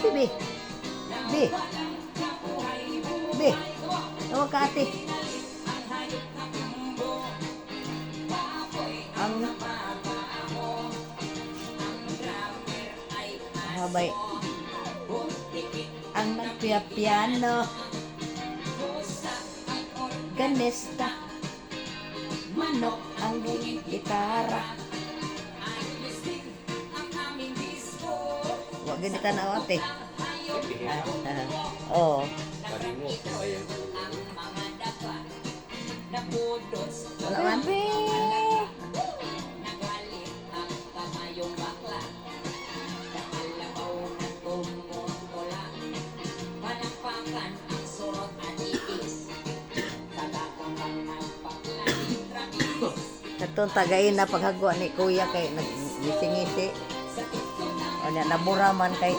ate, be. Be. Be. Tawag ka, ate. Ang habay. Ang nagpiapiano. Ganesta. Manok ang gitara. Huwag gini ka na, ate. Oo. Wala man. Katong tagayin na paghagwa ni kuya kay nagngisi-ngisi. O na nabura man kay